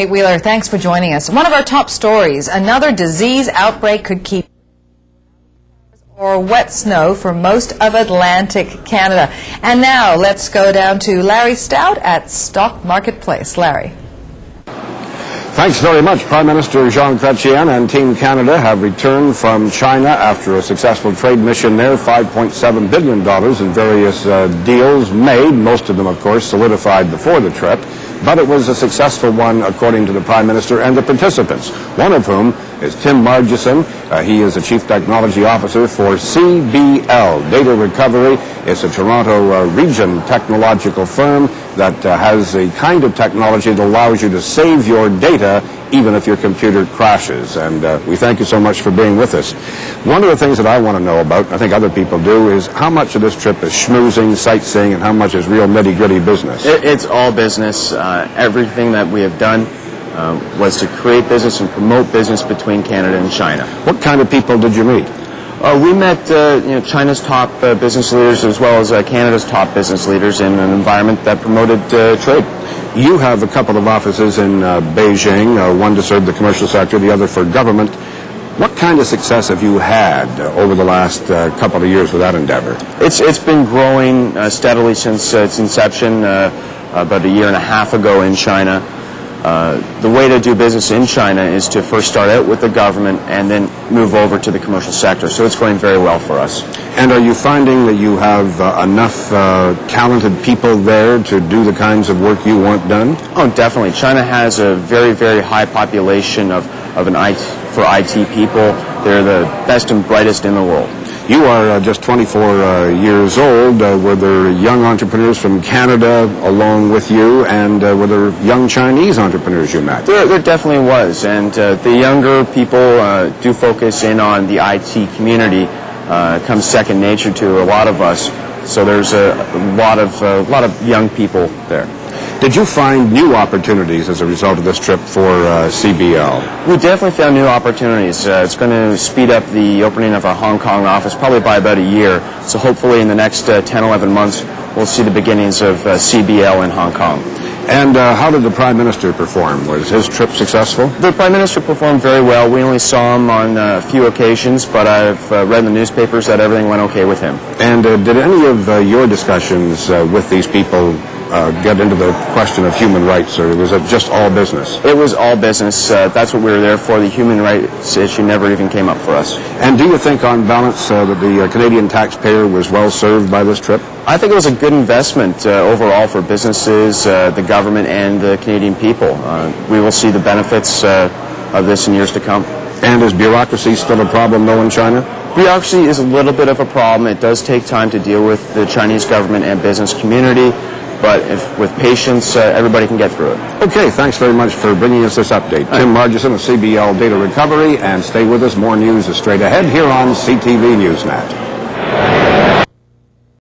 Hey Wheeler, thanks for joining us. One of our top stories, another disease outbreak could keep or wet snow for most of Atlantic Canada. And now let's go down to Larry Stout at Stock Marketplace. Larry. Thanks very much. Prime Minister Jean Chrétien and Team Canada have returned from China after a successful trade mission there, $5.7 billion in various deals made, most of them, of course, solidified before the trip. But it was a successful one, according to the Prime Minister and the participants, one of whom is Tim Margison. He is the Chief Technology Officer for CBL, Data Recovery. It's a Toronto region technological firm that has a kind of technology that allows you to save your data even if your computer crashes. And we thank you so much for being with us. One of the things that I want to know about, I think other people do, is how much of this trip is schmoozing, sightseeing, and how much is real nitty-gritty business? It's all business. Everything that we have done was to create business and promote business between Canada and China. What kind of people did you meet? We met China's top business leaders as well as Canada's top business leaders in an environment that promoted trade. You have a couple of offices in Beijing, one to serve the commercial sector, the other for government. What kind of success have you had over the last couple of years with that endeavor? It's been growing steadily since its inception about a year and a half ago in China. The way to do business in China is to first start out with the government and then move over to the commercial sector. So it's going very well for us. And are you finding that you have enough talented people there to do the kinds of work you want done? Oh, definitely. China has a very, very high population for IT people. They're the best and brightest in the world. You are just 24 years old. Were there young entrepreneurs from Canada along with you, and were there young Chinese entrepreneurs you met? There definitely was, and the younger people do focus in on the IT community. Comes second nature to a lot of us. So there's a lot of young people there. Did you find new opportunities as a result of this trip for CBL? We definitely found new opportunities. It's going to speed up the opening of our Hong Kong office probably by about a year. So hopefully in the next 10, 11 months, we'll see the beginnings of CBL in Hong Kong. And how did the Prime Minister perform? Was his trip successful? The Prime Minister performed very well. We only saw him on a few occasions, but I've read in the newspapers that everything went okay with him. And did any of your discussions with these people get into the question of human rights, or was it just all business? It was all business. That's what we were there for. The human rights issue never even came up for us. And do you think, on balance, that the Canadian taxpayer was well served by this trip? I think it was a good investment overall for businesses, the government, and the Canadian people. We will see the benefits of this in years to come. And is bureaucracy still a problem, though, in China? Bureaucracy is a little bit of a problem. It does take time to deal with the Chinese government and business community. But with patience, everybody can get through it. Okay, thanks very much for bringing us this update. Tim Margison of CBL Data Recovery, and stay with us. More news is straight ahead here on CTV Newsnet.